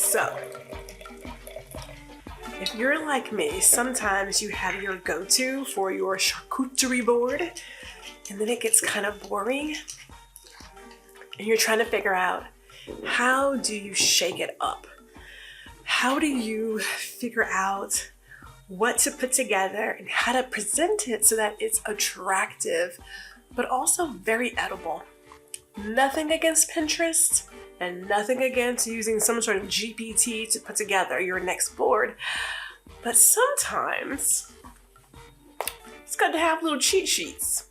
So, if you're like me, sometimes you have your go-to for your charcuterie board, and then it gets kind of boring, and you're trying to figure out, how do you shake it up? How do you figure out what to put together and how to present it so that it's attractive, but also very edible? Nothing against Pinterest and nothing against using some sort of GPT to put together your next board. But sometimes it's good to have little cheat sheets.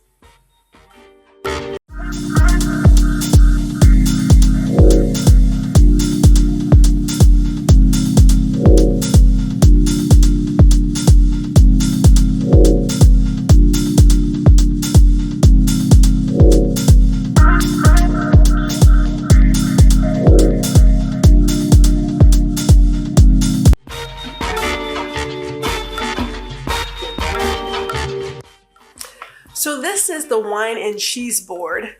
So this is the wine and cheese board,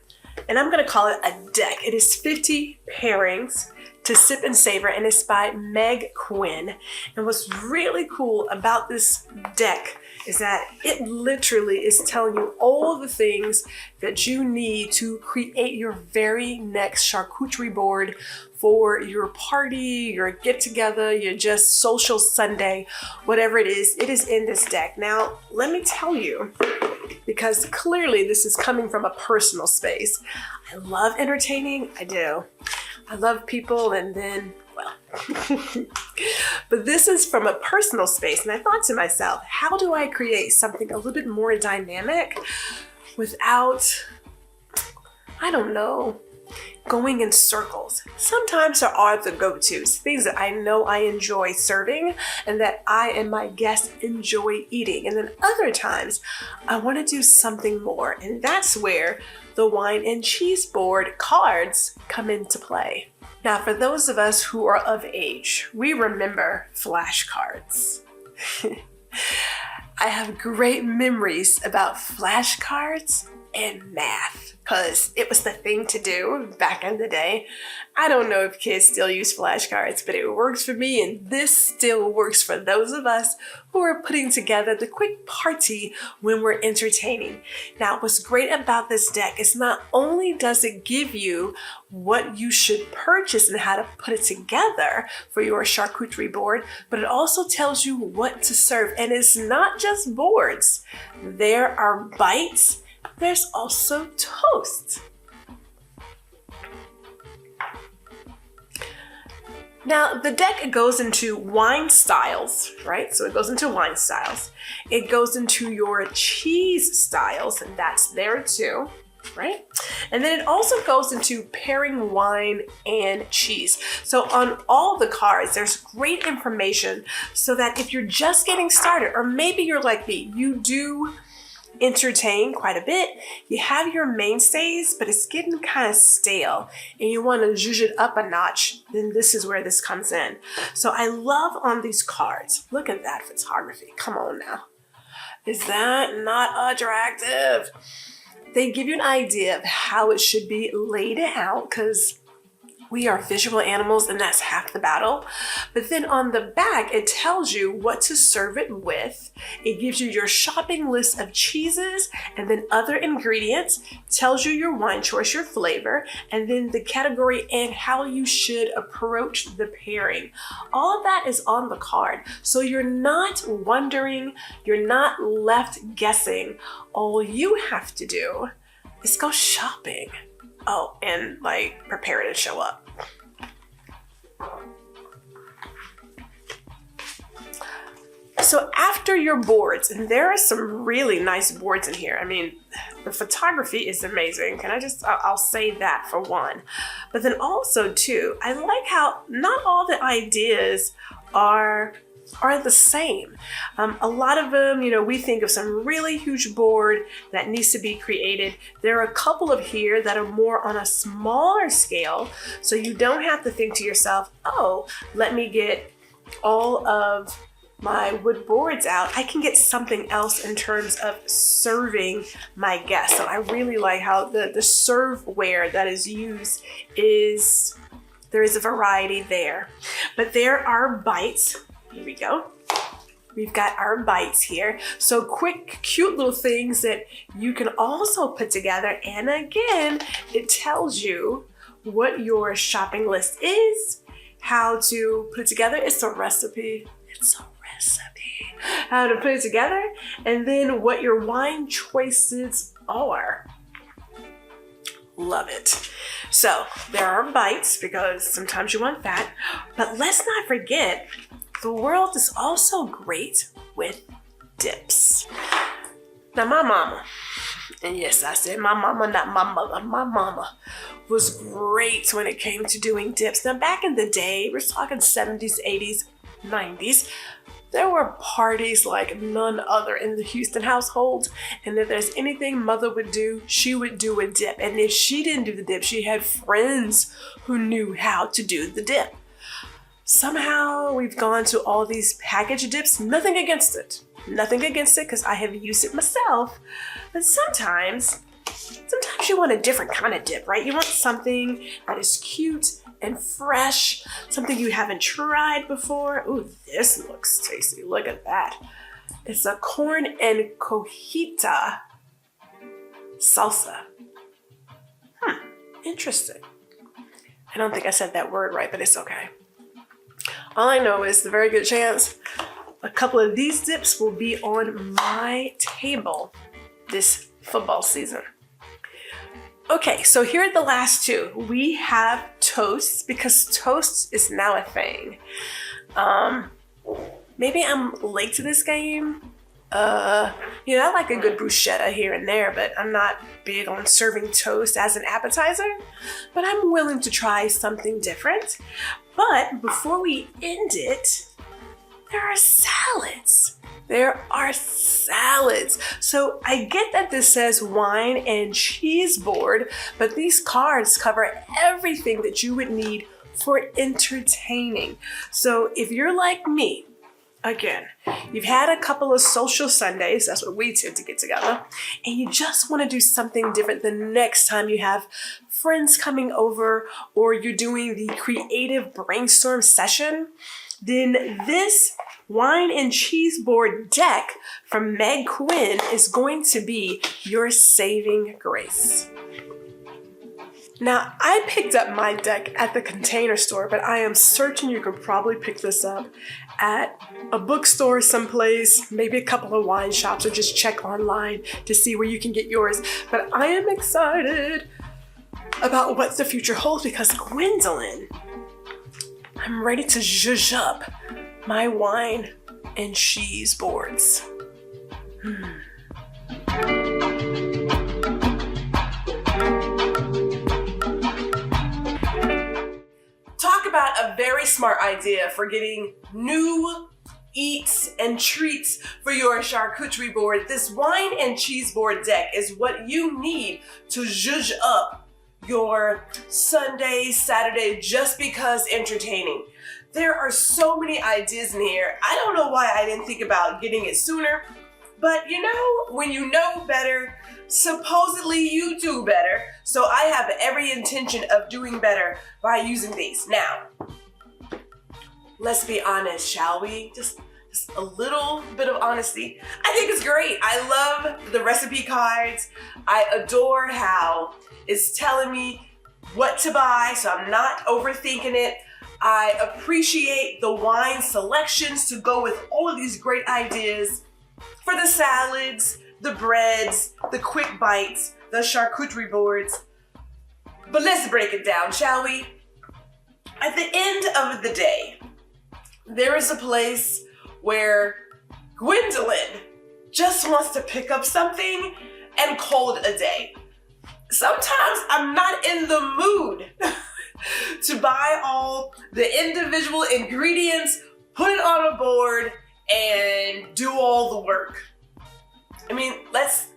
and I'm going to call it a deck. It is 50 pairings to sip and savor, and it's by Meg Quinn. And what's really cool about this deck is that it literally is telling you all the things that you need to create your very next charcuterie board for your party, your get-together, your just social Sunday, whatever it is in this deck. Now, let me tell you, because clearly this is coming from a personal space. I love entertaining, I do. I love people, and then, well, but this is from a personal space, and I thought to myself, how do I create something a little bit more dynamic without, I don't know, going in circles? Sometimes there are the go-tos, things that I know I enjoy serving and that I and my guests enjoy eating. And then other times I want to do something more. And that's where the wine and cheese board cards come into play. Now, for those of us who are of age, we remember flashcards. I have great memories about flashcards and math, because it was the thing to do back in the day. I don't know if kids still use flashcards, but it works for me, and this still works for those of us who are putting together the quick party when we're entertaining. Now, what's great about this deck is not only does it give you what you should purchase and how to put it together for your charcuterie board, but it also tells you what to serve. And it's not just boards. There are bites. There's also toast. Now, the deck goes into wine styles, right? So it goes into wine styles. It goes into your cheese styles, and that's there too, right? And then it also goes into pairing wine and cheese. So on all the cards, there's great information so that if you're just getting started, or maybe you're like me, you do entertain quite a bit, you have your mainstays, but it's getting kind of stale and you want to zhuzh it up a notch, then this is where this comes in. So I love on these cards, look at that photography. Come on now. Is that not attractive? They give you an idea of how it should be laid out, because we are visual animals and that's half the battle. But then on the back, it tells you what to serve it with. It gives you your shopping list of cheeses and then other ingredients, tells you your wine choice, your flavor, and then the category and how you should approach the pairing. All of that is on the card. So you're not wondering, you're not left guessing. All you have to do is go shopping. Oh, and like prepare to show up. So after your boards, and there are some really nice boards in here. I mean, the photography is amazing. I'll say that for one. But then also too, I like how not all the ideas are the same. A lot of them, we think of some really huge board that needs to be created. There are a couple of here that are more on a smaller scale, so you don't have to think to yourself, oh, let me get all of my wood boards out. I can get something else in terms of serving my guests. So I really like how the serveware that is used is There is a variety there. But there are bites. Here we go. We've got our bites here. So quick, cute little things that you can also put together. And again, it tells you what your shopping list is, how to put it together. It's a recipe. It's a recipe. How to put it together, and then what your wine choices are. Love it. So there are bites because sometimes you want fat, but let's not forget the world is also great with dips. Now my mama, and yes, I said my mama, not my mother, my mama was great when it came to doing dips. Now back in the day, we're talking 70s, 80s, 90s, there were parties like none other in the Houston household. And if there's anything mother would do, she would do a dip. And if she didn't do the dip, she had friends who knew how to do the dip. Somehow we've gone to all these packaged dips. Nothing against it. Nothing against it because I have used it myself. But sometimes you want a different kind of dip, right? You want something that is cute and fresh, something you haven't tried before. Ooh, this looks tasty. Look at that. It's a corn and cojita salsa. Interesting. I don't think I said that word right, but it's okay. All I know is the very good chance a couple of these dips will be on my table this football season. Okay, so here are the last two. We have toast, because toast is now a thing. Maybe I'm late to this game. I like a good bruschetta here and there, but I'm not big on serving toast as an appetizer. But I'm willing to try something different. But before we end it, there are salads. There are salads. So I get that this says wine and cheese board, but these cards cover everything that you would need for entertaining. So if you're like me, again, you've had a couple of social Sundays, that's what we tend to get together, and you just want to do something different the next time you have friends coming over or you're doing the creative brainstorm session, then this wine and cheese board deck from Meg Quinn is going to be your saving grace. Now, I picked up my deck at the Container Store, but I am certain you could probably pick this up at a bookstore someplace, maybe a couple of wine shops, or just check online to see where you can get yours. But I am excited about what the future holds because Gwendolyn, I'm ready to zhuzh up my wine and cheese boards. Talk about a very smart idea for getting new eats and treats for your charcuterie board. This wine and cheese board deck is what you need to zhuzh up your Sunday, Saturday, just because entertaining. There are so many ideas in here. I don't know why I didn't think about getting it sooner, but when you know better, supposedly you do better. So I have every intention of doing better by using these. Now, let's be honest, shall we? Just a little bit of honesty. I think it's great. I love the recipe cards. I adore how it's telling me what to buy, so I'm not overthinking it. I appreciate the wine selections to go with all of these great ideas for the salads, the breads, the quick bites, the charcuterie boards. But let's break it down, shall we? At the end of the day, there is a place where Gwendolyn just wants to pick up something and call it a day. Sometimes I'm not in the mood to buy all the individual ingredients, put it on a board, and do all the work. I mean, let's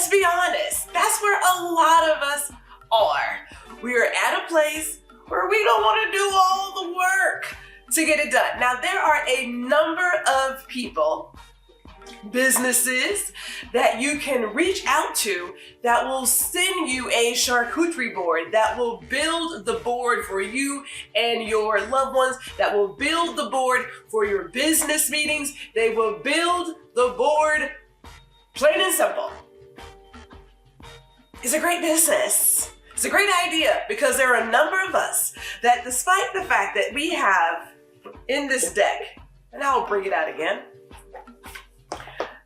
be honest. That's where a lot of us are. We are at a place where we don't want to do all the work to get it done. Now, there are a number of people businesses that you can reach out to that will send you a charcuterie board, that will build the board for you and your loved ones, that will build the board for your business meetings. They will build the board, plain and simple. It's a great business. It's a great idea because there are a number of us that, despite the fact that we have in this deck, and I'll bring it out again,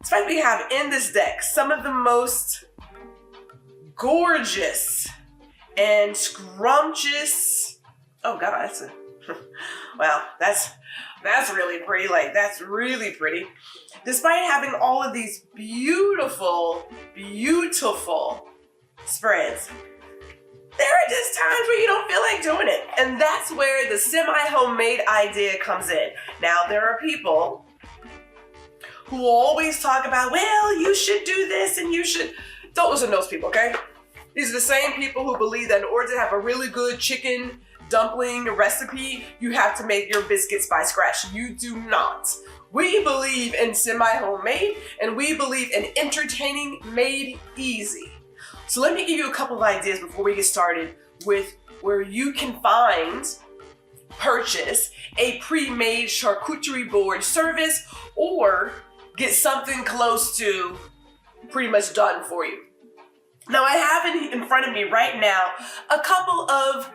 despite we have in this deck some of the most gorgeous and scrumptious, oh God, that's a, wow, that's really pretty, like that's really pretty. Despite having all of these beautiful, beautiful spreads, there are just times where you don't feel like doing it. And that's where the semi-homemade idea comes in. Now, there are people who always talk about, well, you should do this and you should. Don't listen to those people, okay? These are the same people who believe that in order to have a really good chicken dumpling recipe, you have to make your biscuits by scratch. You do not. We believe in semi-homemade and we believe in entertaining made easy. So let me give you a couple of ideas before we get started with where you can purchase a pre-made charcuterie board service or get something close to pretty much done for you. Now I have in front of me right now a couple of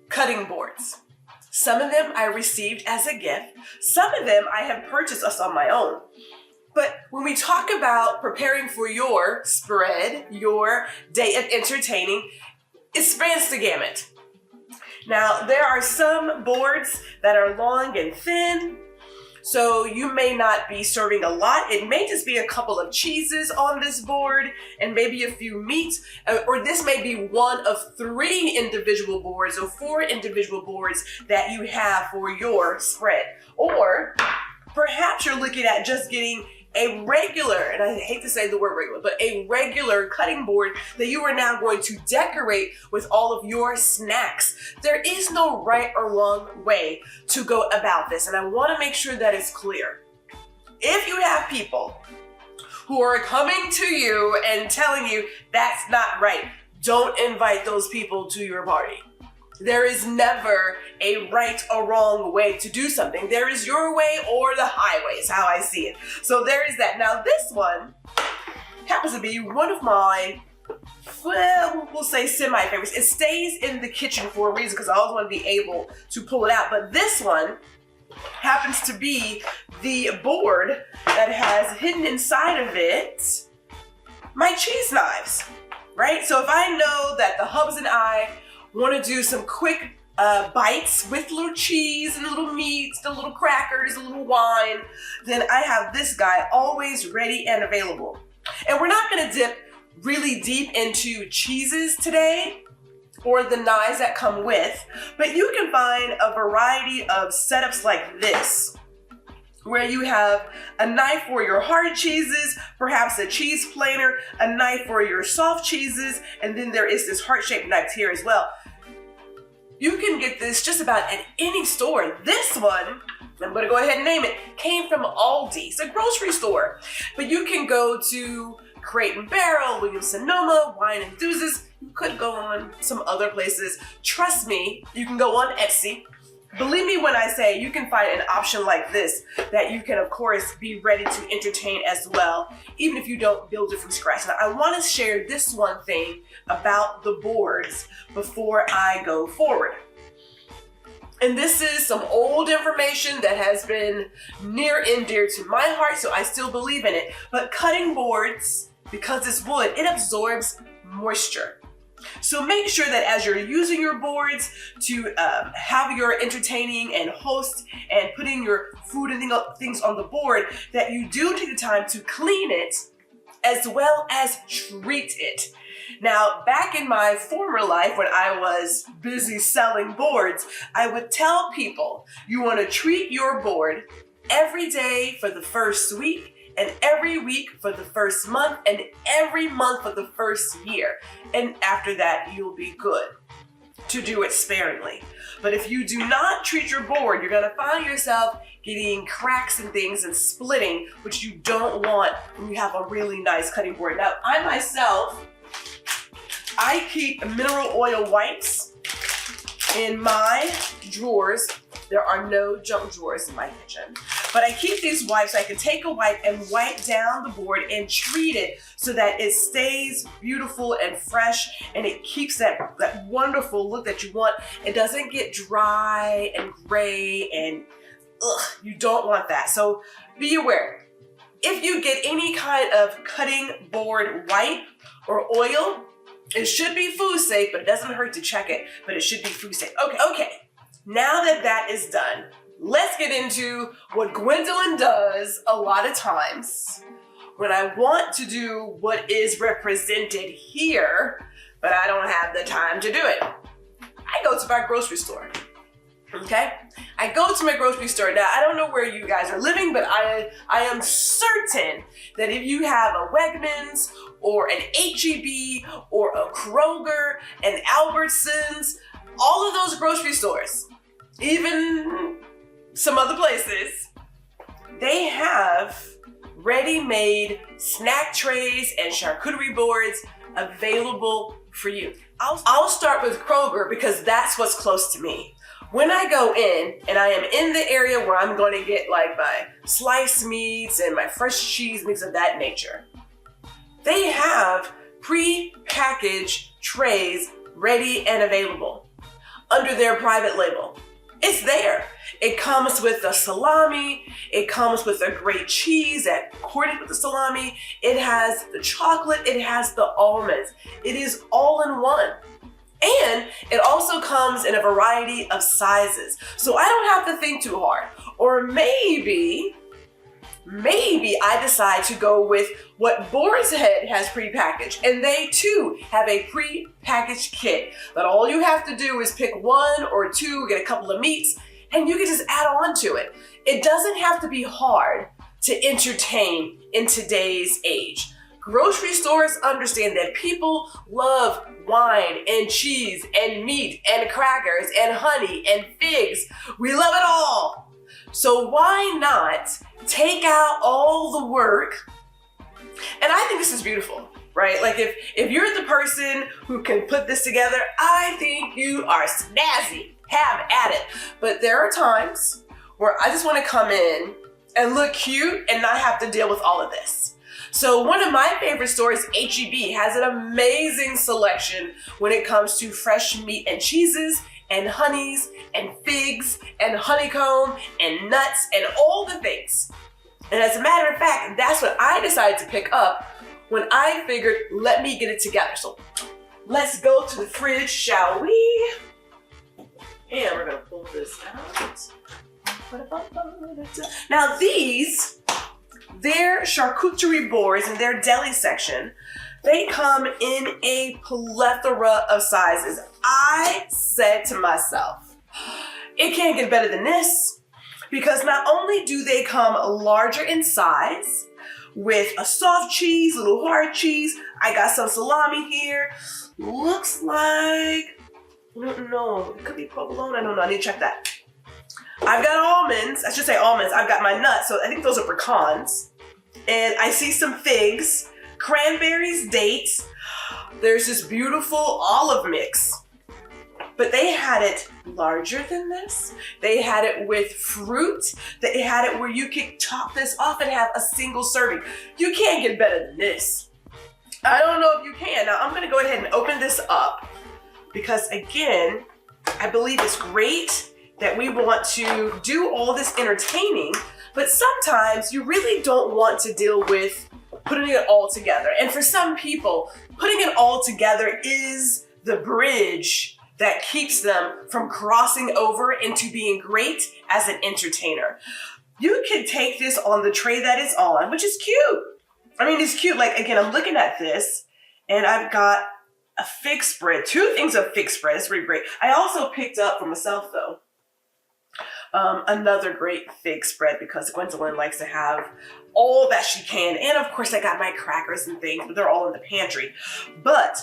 cutting boards. Some of them I received as a gift. Some of them I have purchased on my own. But when we talk about preparing for your spread, your day of entertaining, it spans the gamut. Now, there are some boards that are long and thin, so you may not be serving a lot. It may just be a couple of cheeses on this board and maybe a few meats, or this may be one of 3 individual boards or 4 individual boards that you have for your spread. Or perhaps you're looking at just getting a regular, and I hate to say the word regular, but a regular cutting board that you are now going to decorate with all of your snacks. There is no right or wrong way to go about this, and I want to make sure that it's clear. If you have people who are coming to you and telling you that's not right, don't invite those people to your party. There is never a right or wrong way to do something. There is your way or the highway is how I see it. So there is that. Now this one happens to be one of my, well, we'll say semi-favorites. It stays in the kitchen for a reason because I always want to be able to pull it out. But this one happens to be the board that has hidden inside of it my cheese knives, right? So if I know that the hubs and I want to do some quick bites with little cheese and little meats, the little crackers, a little wine, then I have this guy always ready and available. And we're not going to dip really deep into cheeses today or the knives that come with, but you can find a variety of setups like this, where you have a knife for your hard cheeses, perhaps a cheese planer, a knife for your soft cheeses, and then there is this heart-shaped knife here as well. You can get this just about at any store. This one, I'm gonna go ahead and name it, came from Aldi. It's a grocery store. But you can go to Crate and Barrel, Williams-Sonoma, Wine Enthusiast. You could go on some other places. Trust me, you can go on Etsy. Believe me when I say you can find an option like this that you can, of course, be ready to entertain as well, even if you don't build it from scratch. Now, I want to share this one thing about the boards before I go forward. And this is some old information that has been near and dear to my heart, so I still believe in it. But cutting boards, because it's wood, it absorbs moisture. So make sure that as you're using your boards to have your entertaining and host and putting your food and things on the board, that you do take the time to clean it as well as treat it. Now, back in my former life when I was busy selling boards, I would tell people you want to treat your board every day for the first week, and every week for the first month, and every month for the first year. And after that, you'll be good. to do it sparingly. But if you do not treat your board, you're gonna find yourself getting cracks and things and splitting, which you don't want when you have a really nice cutting board. Now, I myself, I keep mineral oil wipes in my drawers. There are no junk drawers in my kitchen. But I keep these wipes so I can take a wipe and wipe down the board and treat it so that it stays beautiful and fresh and it keeps that wonderful look that you want. It doesn't get dry and gray and you don't want that. So be aware. If you get any kind of cutting board wipe or oil, it should be food safe, but it doesn't hurt to check it, but it should be food safe. Okay. Now that that is done, let's get into what Gwendolyn does a lot of times when I want to do what is represented here, but I don't have the time to do it. I go to my grocery store, okay? I go to my grocery store. Now, I don't know where you guys are living, but I am certain that if you have a Wegmans or an HEB or a Kroger, an Albertsons, all of those grocery stores, even some other places, they have ready-made snack trays and charcuterie boards available for you. I'll start with Kroger because that's what's close to me. When I go in and I am in the area where I'm going to get like my sliced meats and my fresh cheese, things of that nature, they have pre-packaged trays ready and available under their private label. It's there. It comes with the salami. It comes with a great cheese that courted with the salami. It has the chocolate. It has the almonds. It is all in one. And it also comes in a variety of sizes. So I don't have to think too hard. Or maybe I decide to go with what Boar's Head has prepackaged, and they too have a prepackaged kit. But all you have to do is pick one or two, get a couple of meats, and you can just add on to it. It doesn't have to be hard to entertain in today's age. Grocery stores understand that people love wine and cheese and meat and crackers and honey and figs. We love it all. So why not take out all the work? And I think this is beautiful, right? Like if you're the person who can put this together, I think you are snazzy. Have at it. But there are times where I just want to come in and look cute and not have to deal with all of this. So one of my favorite stores, HEB, has an amazing selection when it comes to fresh meat and cheeses and honeys and figs and honeycomb and nuts and all the things. And as a matter of fact, that's what I decided to pick up when I figured, let me get it together. So let's go to the fridge, shall we? And we're gonna pull this out. Now these, their charcuterie boards in their deli section, they come in a plethora of sizes. I said to myself, it can't get better than this, because not only do they come larger in size with a soft cheese, little hard cheese, I got some salami here, looks like, I don't know, it could be provolone, I don't know, I need to check that. I've got almonds, I should say almonds, I've got my nuts, so I think those are pecans. And I see some figs, cranberries, dates. There's this beautiful olive mix. But they had it larger than this. They had it with fruit. They had it where you could top this off and have a single serving. You can't get better than this. I don't know if you can. Now I'm gonna go ahead and open this up because again, I believe it's great that we want to do all this entertaining, but sometimes you really don't want to deal with putting it all together. And for some people, putting it all together is the bridge that keeps them from crossing over into being great as an entertainer. You can take this on the tray that it's on, which is cute. I mean, it's cute. Like, again, I'm looking at this and I've got a fig spread, two things of fig spread. It's really great. I also picked up for myself though, another great fig spread because Gwendolyn likes to have all that she can. And of course I got my crackers and things, but they're all in the pantry. But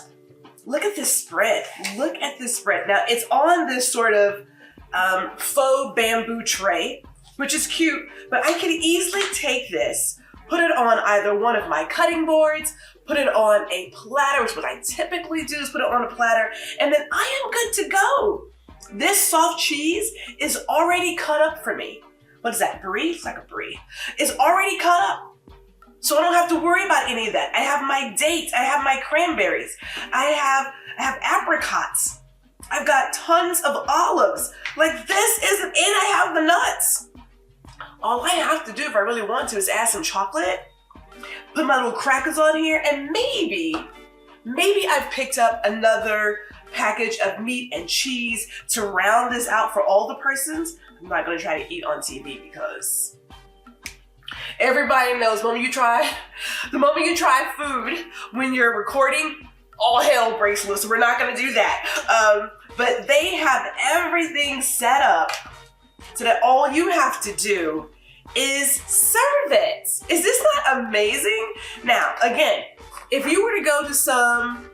look at this spread. Look at this spread. Now it's on this sort of faux bamboo tray, which is cute, but I could easily take this, put it on either one of my cutting boards, put it on a platter, which is what I typically do, is put it on a platter, and then I am good to go. This soft cheese is already cut up for me. What is that, brie? It's like a brie. It's already cut up. So I don't have to worry about any of that. I have my dates, I have my cranberries, I have apricots. I've got tons of olives. Like this isn't, and I have the nuts. All I have to do if I really want to is add some chocolate, put my little crackers on here, and maybe I've picked up another package of meat and cheese to round this out for all the persons. I'm not gonna try to eat on TV because everybody knows the moment you try food when you're recording, all hell breaks loose. So we're not gonna do that. But they have everything set up so that all you have to do is serve it. Is this not amazing? Now, again, if you were to go to some,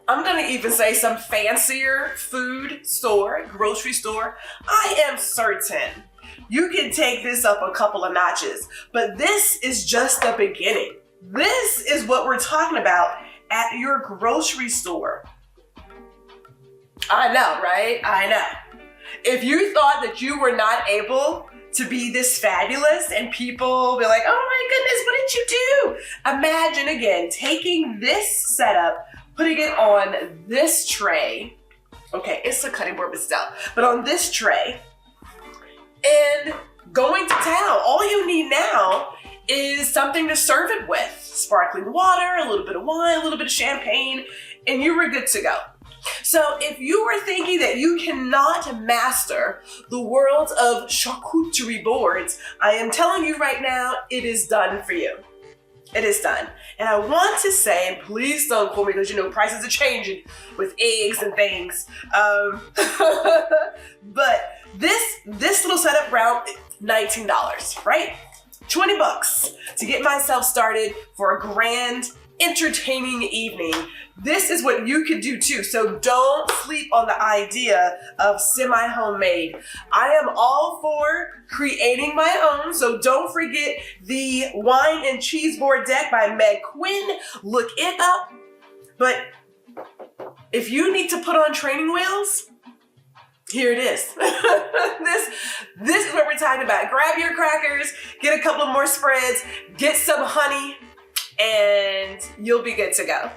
I'm gonna even say some fancier food store, grocery store, I am certain you can take this up a couple of notches. But this is just the beginning. This is what we're talking about at your grocery store. I know, right? I know. If you thought that you were not able to be this fabulous and people be like, oh my goodness, what did you do? Imagine again, taking this setup, putting it on this tray. Okay, it's a cutting board, but still. But on this tray and going to town. All you need now is something to serve it with. Sparkling water, a little bit of wine, a little bit of champagne, and you were good to go. So if you were thinking that you cannot master the world of charcuterie boards, I am telling you right now, it is done for you. It is done. And I want to say, and please don't quote me because you know prices are changing with eggs and things. But this little setup round, $19, right? 20 bucks to get myself started for a grand, entertaining evening. This is what you could do too. So don't sleep on the idea of semi-homemade. I am all for creating my own. So don't forget the wine and cheese board deck by Meg Quinn. Look it up. But if you need to put on training wheels, here it is. This is what we're talking about. Grab your crackers, get a couple of more spreads, get some honey, and you'll be good to go.